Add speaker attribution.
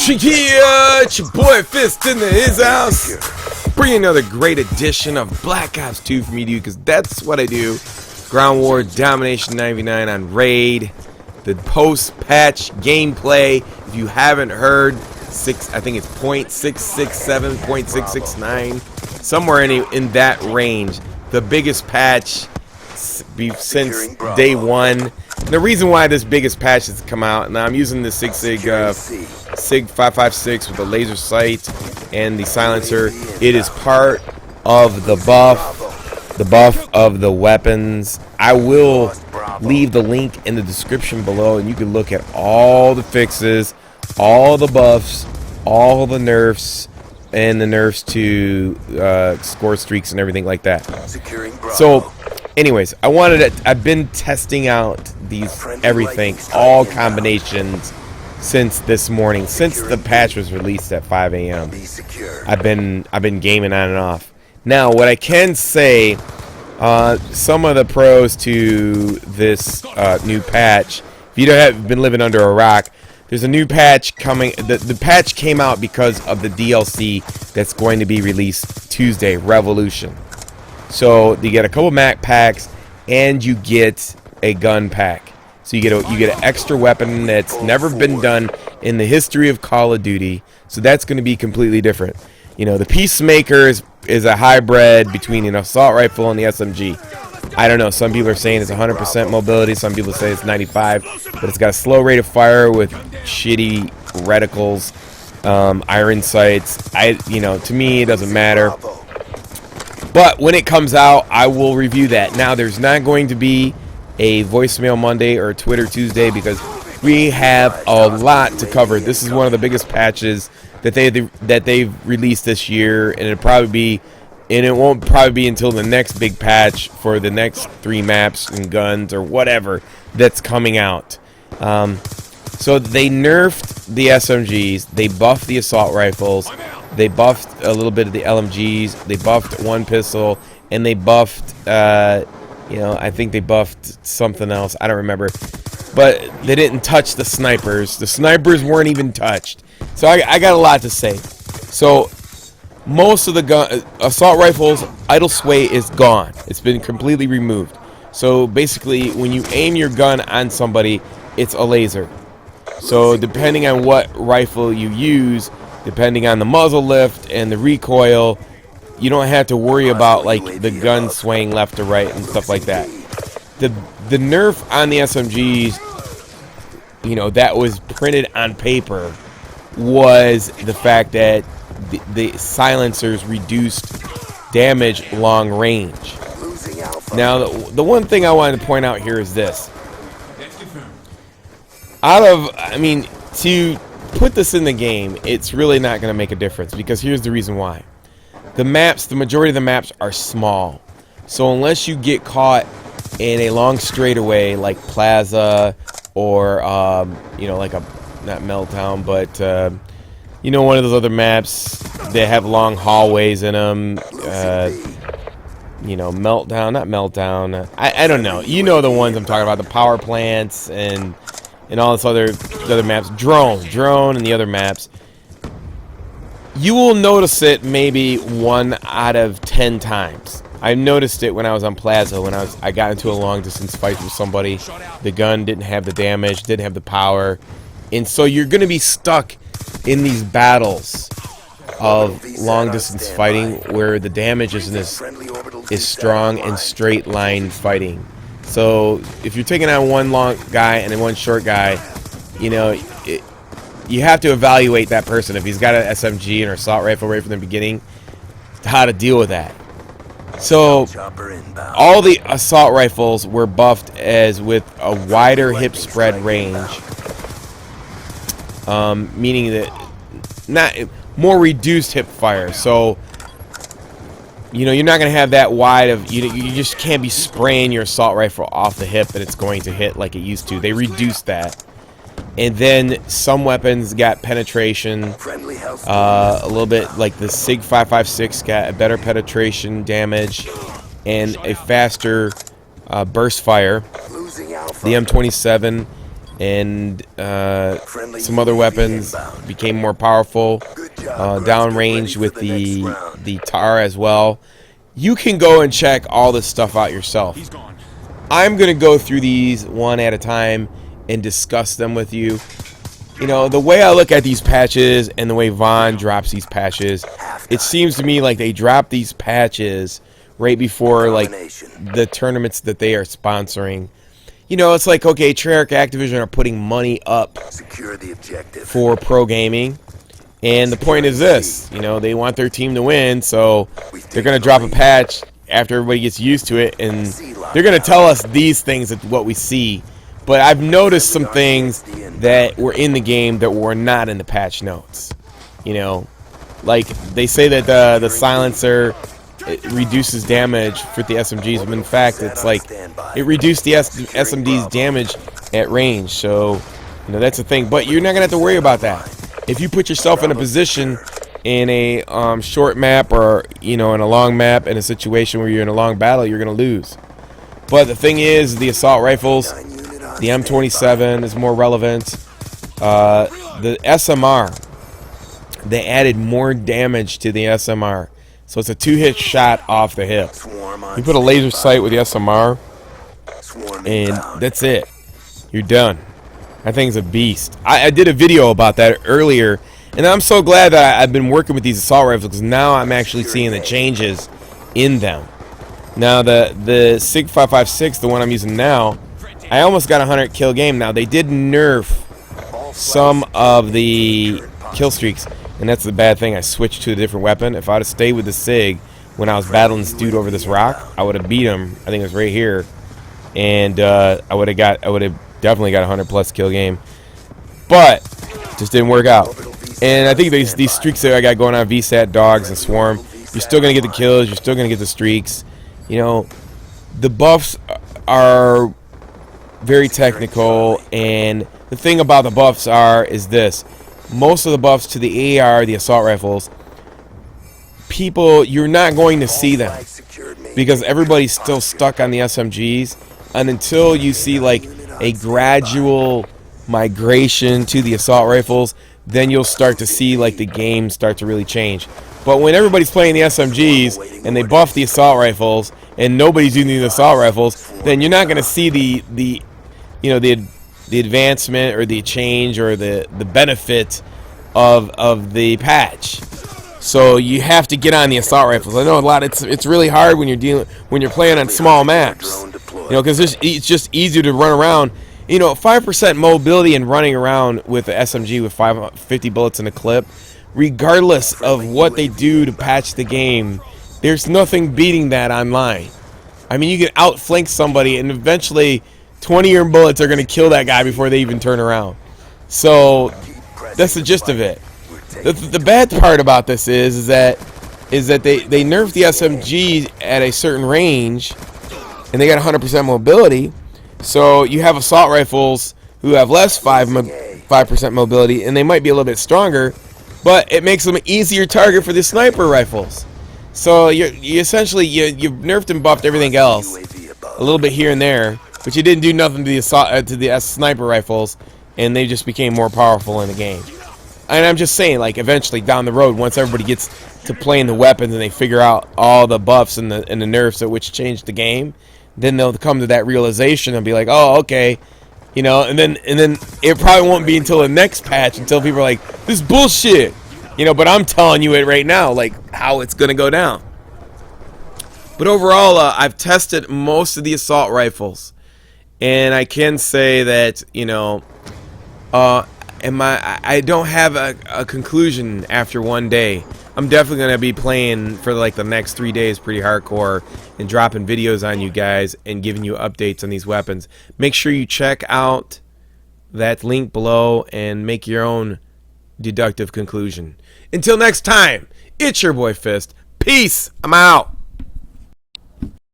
Speaker 1: Chiquilla, it's your boy Fist in his house. Bring another great edition of Black Ops 2 for me to you, because that's what I do. Ground War Domination 99 on Raid. The post-patch gameplay, if you haven't heard, I think it's 0.667, 0.669, somewhere in that range. The biggest patch since day one. And the reason why this biggest patch has come out, now I'm using the SIG556 with the laser sight and the silencer. It is part of the buff of the weapons. I will leave the link in the description below, and you can look at all the fixes, all the buffs, all the nerfs, and the nerfs to score streaks and everything like that. So anyways, I've been testing out these everything, all combinations since this morning, since the patch was released at 5 a.m. I've been gaming on and off. Now, what I can say, some of the pros to this new patch, if you have been living under a rock, there's a new patch coming. The patch came out because of the DLC that's going to be released Tuesday, Revolution. So you get a couple Mac packs, and you get a gun pack. So you get an extra weapon that's never been done in the history of Call of Duty. So that's going to be completely different. You know, the Peacemaker is a hybrid between an assault rifle and the SMG. I don't know. Some people are saying it's 100% mobility. Some people say it's 95, but it's got a slow rate of fire with shitty reticles, iron sights. To me, it doesn't matter. But when it comes out, I will review that. Now, there's not going to be a voicemail Monday or a Twitter Tuesday because we have a lot to cover. This is one of the biggest patches that they've released this year, and it won't probably be until the next big patch for the next 3 maps and guns or whatever that's coming out. So they nerfed the SMGs, they buffed the assault rifles, they buffed a little bit of the LMGs, they buffed one pistol, and they buffed, I think they buffed something else. I don't remember. But they didn't touch the snipers. The snipers weren't even touched. So I got a lot to say. So most of the assault rifles, idle sway is gone. It's been completely removed. So basically, when you aim your gun on somebody, it's a laser. So depending on what rifle you use, depending on the muzzle lift and the recoil, you don't have to worry about like the gun swaying left to right and stuff like that. The nerf on the SMGs, that was printed on paper, was the fact that the silencers reduced damage long range. Now, the one thing I wanted to point out here is this. To put this in the game, it's really not going to make a difference, because here's the reason why. The majority of the maps are small. So unless you get caught in a long straightaway like Plaza or, like not Meltdown, but, one of those other maps that have long hallways in them, Meltdown, not Meltdown, I don't know. You know the ones I'm talking about, the power plants and all this other maps, drone and the other maps. You will notice it maybe 1 out of 10 times. I noticed it when I was on Plaza, when I got into a long distance fight with somebody. The gun didn't have the damage, didn't have the power, and so you're going to be stuck in these battles of long distance fighting where the damage is strong and straight line fighting. So if you're taking on one long guy and then one short guy, you have to evaluate that person. If he's got an SMG or assault rifle right from the beginning, how to deal with that. So all the assault rifles were buffed as with a wider hip spread range, meaning that not more reduced hip fire. So you're not going to have that wide of you just can't be spraying your assault rifle off the hip and it's going to hit like it used to. They reduced that. And then some weapons got penetration, a little bit like the SIG556 got a better penetration damage and a faster burst fire. The M27 and some other weapons became more powerful, downrange with the TAR as well. You can go and check all this stuff out yourself. I'm going to go through these one at a time and discuss them with you. You know, the way I look at these patches and the way Vaughn drops these patches, it seems to me like they drop these patches right before, like, the tournaments that they are sponsoring. You know, it's like, okay, Treyarch, Activision are putting money up for pro gaming. And the point is this, you know, they want their team to win, so they're going to drop a patch after everybody gets used to it, and they're going to tell us these things, that what we see. But I've noticed some things that were in the game that were not in the patch notes. You know, like they say that the silencer, it reduces damage for the SMGs, but in fact, it's like it reduced the SMG's damage at range. So, you know, that's the thing. But you're not gonna have to worry about that if you put yourself in a position in a short map, or you know, in a long map, in a situation where you're in a long battle, you're gonna lose. But the thing is, the assault rifles, the M27 is more relevant. The SMR, they added more damage to the SMR. So it's a 2-hit shot off the hip. You put a laser sight with the SMR, and that's it. You're done. That thing's a beast. I did a video about that earlier, and I'm so glad that I've been working with these assault rifles, because now I'm actually seeing the changes in them. Now the SIG556, the one I'm using now, I almost got a 100 kill game. Now they did nerf some of the kill streaks, and that's the bad thing. I switched to a different weapon. If I'd have stayed with the SIG when I was battling this dude over this rock, I would have beat him. I think it was right here, and I would have definitely got a 100+ kill game. But just didn't work out. And I think these streaks that I got going on, VSAT, dogs, and swarm, you're still gonna get the kills. You're still gonna get the streaks. You know, the buffs are very technical, and the thing about the buffs is this: most of the buffs to the AR, the assault rifles, you're not going to see them because everybody's still stuck on the SMGs, and until you see like a gradual migration to the assault rifles, then you'll start to see like the game start to really change. But when everybody's playing the SMGs and they buff the assault rifles and nobody's using the assault rifles, then you're not going to see the advancement or the change or the benefit of the patch. So you have to get on the assault rifles. I know a lot. It's really hard when you're playing on small maps. You know, because it's just easier to run around. You know, 5% mobility and running around with the SMG with 50 bullets in a clip, regardless of what they do to patch the game, there's nothing beating that online. I mean, you can outflank somebody, and eventually 20-year bullets are going to kill that guy before they even turn around. So that's the gist of it. The bad part about this is that they nerfed the SMG at a certain range, and they got 100% mobility. So you have assault rifles who have less 5% mobility, and they might be a little bit stronger, but it makes them an easier target for the sniper rifles. So you essentially you've nerfed and buffed everything else a little bit here and there, but you didn't do nothing to the sniper rifles, and they just became more powerful in the game. And I'm just saying, like, eventually down the road, once everybody gets to playing the weapons and they figure out all the buffs and the nerfs at which changed the game, then they'll come to that realization and be like, oh, okay, you know, and then it probably won't be until the next patch until people are like, this is bullshit, you know. But I'm telling you it right now, like how it's gonna go down. But overall, I've tested most of the assault rifles, and I can say that, you know, I don't have a conclusion after one day. I'm definitely going to be playing for like the next 3 days pretty hardcore and dropping videos on you guys and giving you updates on these weapons. Make sure you check out that link below and make your own deductive conclusion. Until next time, it's your boy Fist. Peace. I'm out.